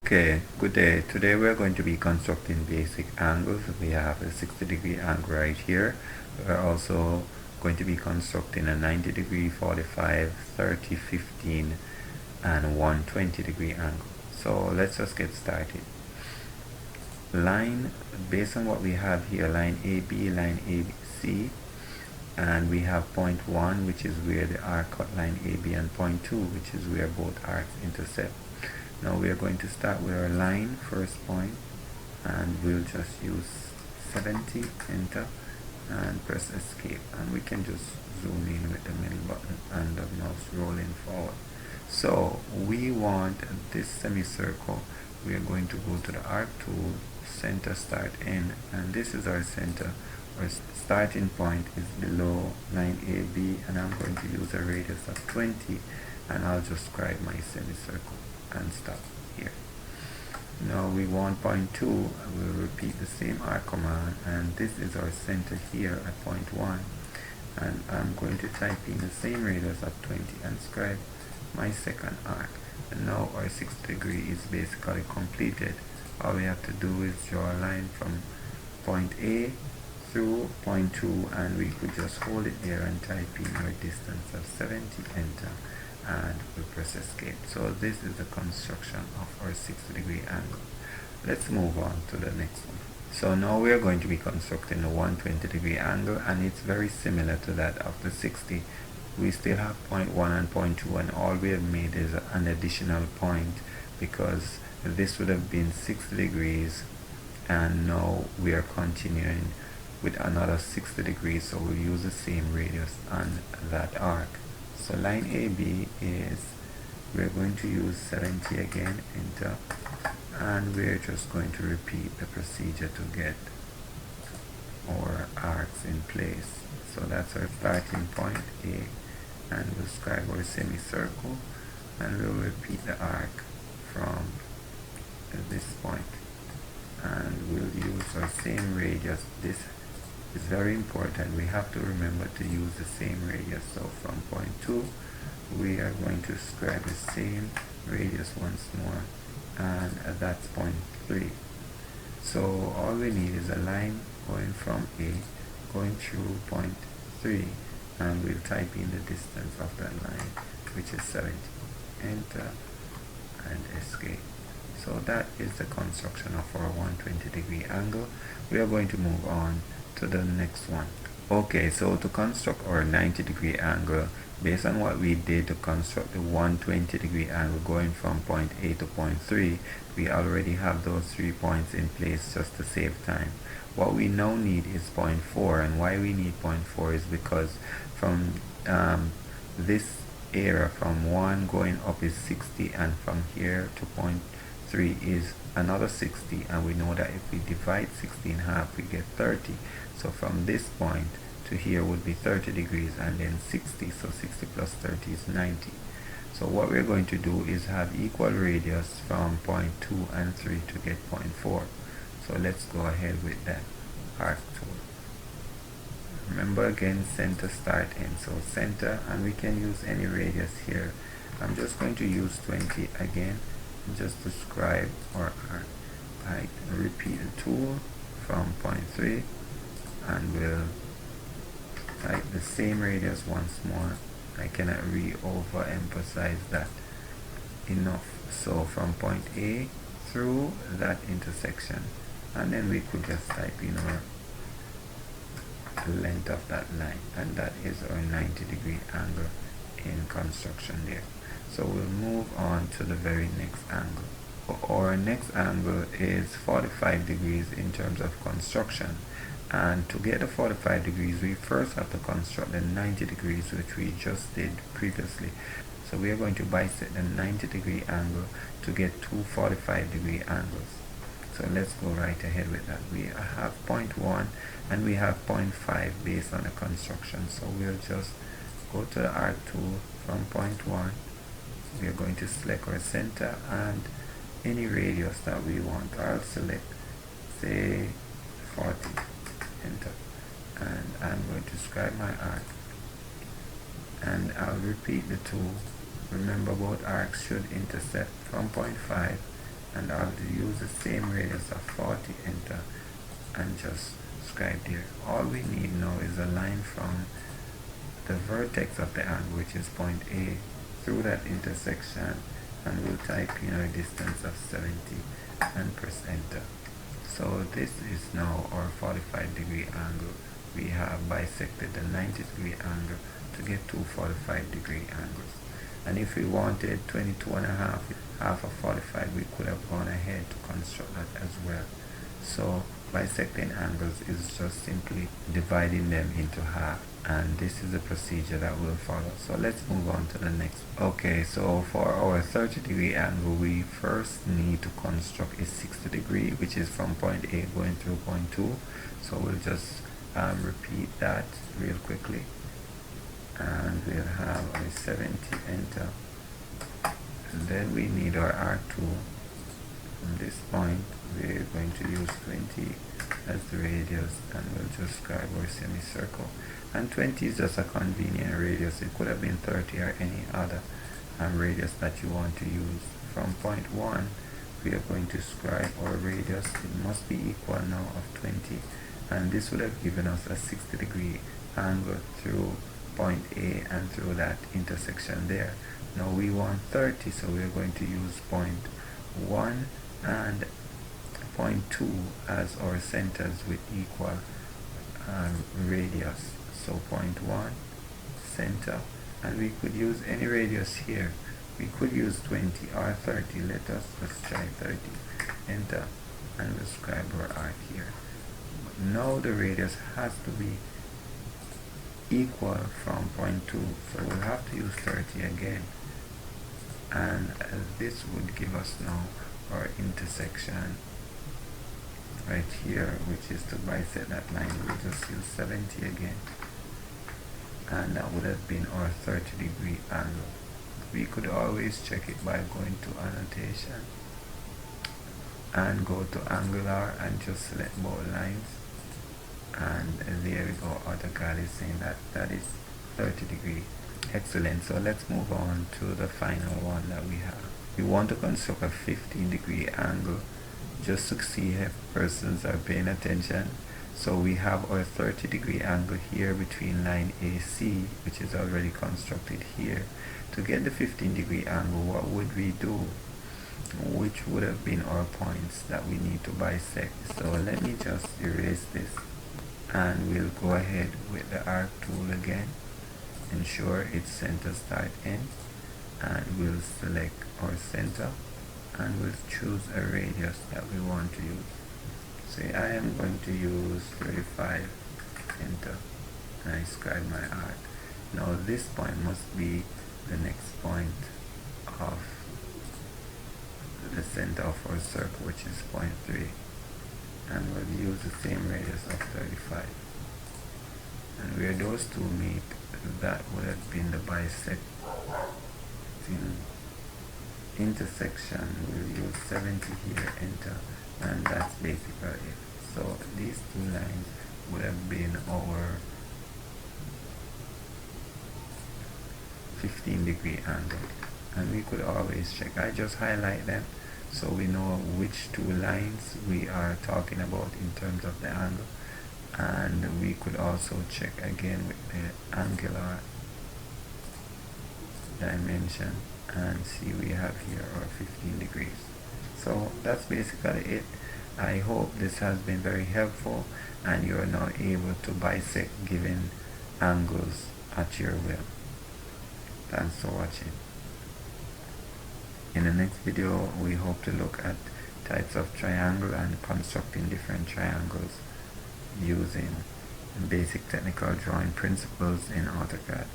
Okay, good day. Today we're going to be constructing basic angles. We have a 60-degree angle right here. We're also going to be constructing a 90-degree, 45, 30, 15, and 120-degree angle. So let's just get started. Line, based on what we have here, line AB, line ABC, and we have point 1, which is where the arc cut line AB, and point 2, which is where both arcs intersect. Now we are going to start with our line, first point, and we'll just use 70, enter, and press escape, and we can just zoom in with the middle button and the mouse rolling forward. So we want this semicircle. We are going to go to the arc tool, center, start, end, and this is our center. Our starting point is below line AB, and I'm going to use a radius of 20, and I'll just scribe my semicircle and stop here. Now we want point 2. We'll repeat the same arc command, and this is our center here at point 1, and I'm going to type in the same radius of 20 and scribe my second arc. And now our 60 degree is basically completed. All we have to do is draw a line from point A through point 2, and we could just hold it there and type in our distance of 70, enter, and we press escape. So this is the construction of our 60-degree angle. Let's move on to the next one. So now we are going to be constructing a 120-degree angle, and it's very similar to that of the 60. We still have point 1 and point 2, and all we have made is an additional point, because this would have been 60 degrees, and now we are continuing with another 60 degrees, so we'll use the same radius on that arc. So line AB is, we're going to use 70 again, enter, and we're just going to repeat the procedure to get our arcs in place. So that's our starting point A, and we'll scribe our semicircle, and we'll repeat the arc from this point, and we'll use our same radius. This is very important. We have to remember to use the same radius. So from point 2, we are going to scribe the same radius once more, and that's point 3. So all we need is a line going from A, going through point 3, and we'll type in the distance of that line, which is 70. Enter and escape. So that is the construction of our 120-degree angle. We are going to move on to the next one. Okay, so to construct our 90-degree angle, based on what we did to construct the 120-degree angle going from point A to point 3, we already have those 3 points in place just to save time. What we now need is point 4, and why we need point 4 is because from this area from 1 going up is 60, and from here to point 3 is another 60, and we know that if we divide 60 in half we get 30. So from this point to here would be 30 degrees, and then 60, so 60 plus 30 is 90. So what we're going to do is have equal radius from point 2 and 3 to get point 4. So let's go ahead with that arc tool. Remember again, center, start, end. So center, and we can use any radius here. I'm just going to use 20 again, just to scribe our arc. I repeat the tool from point 3, and we'll type the same radius once more. I cannot re-overemphasize that enough. So from point A through that intersection, and then we could just type in our length of that line, and that is our 90-degree angle in construction there. So we'll move on to the very next angle. Our next angle is 45 degrees in terms of construction, and to get the 45 degrees we first have to construct the 90 degrees, which we just did previously. So we are going to bisect the 90-degree angle to get two 45-degree angles. So let's go right ahead with that. We have point 1 and we have point 5 based on the construction. So we'll just go to the arc tool from point 1. We are going to select our center and any radius that we want. I'll select, say, 40, enter, and I'm going to scribe my arc, and I'll repeat the tool. Remember, both arcs should intersect from point 5 and I'll use the same radius of 40, enter, and just scribe there. All we need now is a line from the vertex of the angle, which is point A, through that intersection, and we'll type in our distance of 70 and press enter. So this is now our 45-degree angle. We have bisected the 90-degree angle to get two 45-degree angles. And if we wanted 22.5, half of 45, we could have gone ahead to construct that as well. So bisecting angles is just simply dividing them into half, and this is the procedure that we'll follow. So let's move on to the next. Okay, so for our 30-degree angle, we first need to construct a 60-degree, which is from point A going through point 2. So we'll just repeat that real quickly, and we'll have a 70, enter, and then we need our arc tool. From this point, we're going to use 20 as the radius, and we'll just scribe our semicircle. And 20 is just a convenient radius. It could have been 30 or any other radius that you want to use. From point 1, we are going to scribe our radius. It must be equal now of 20, and this would have given us a 60-degree angle through point A and through that intersection there. Now we want 30, so we're going to use point 1 and point 2 as our centers with equal radius. So point 1, center, and we could use any radius here. We could use 20 or 30. Let us just try 30, enter, and we'll scribe our arc here. But now the radius has to be equal from point 2, so we'll have to use 30 again, and this would give us now our intersection right here, which is to bisect that line. We'll just use 70 again, and that would have been our 30-degree angle. We could always check it by going to annotation and go to angular and just select both lines, and there we go. AutoCAD is saying that that is 30-degree. Excellent. So let's move on to the final one that we have. We want to construct a 15-degree angle, just to see if persons are paying attention. So we have our 30-degree angle here between line AC, which is already constructed here. To get the 15-degree angle, what would we do? Which would have been our points that we need to bisect. So let me just erase this, and we'll go ahead with the arc tool again. Ensure it's center, start, end, and we'll select our center, and we'll choose a radius that we want to use. Say I am going to use 35, enter, and I scribe my arc. Now this point must be the next point of the center of our circle, which is point 3, and we'll use the same radius of 35. And where those two meet, that would have been the bisecting intersection. We'll use 70 here, enter, and that's basically it. So these two lines would have been our 15-degree angle, and we could always check. I just highlight them so we know which two lines we are talking about in terms of the angle, and we could also check again with the angular dimension and see we have here our 15 degrees. So that's basically it. I hope this has been very helpful and you are now able to bisect given angles at your will. Thanks for watching. In the next video we hope to look at types of triangle and constructing different triangles using basic technical drawing principles in AutoCAD.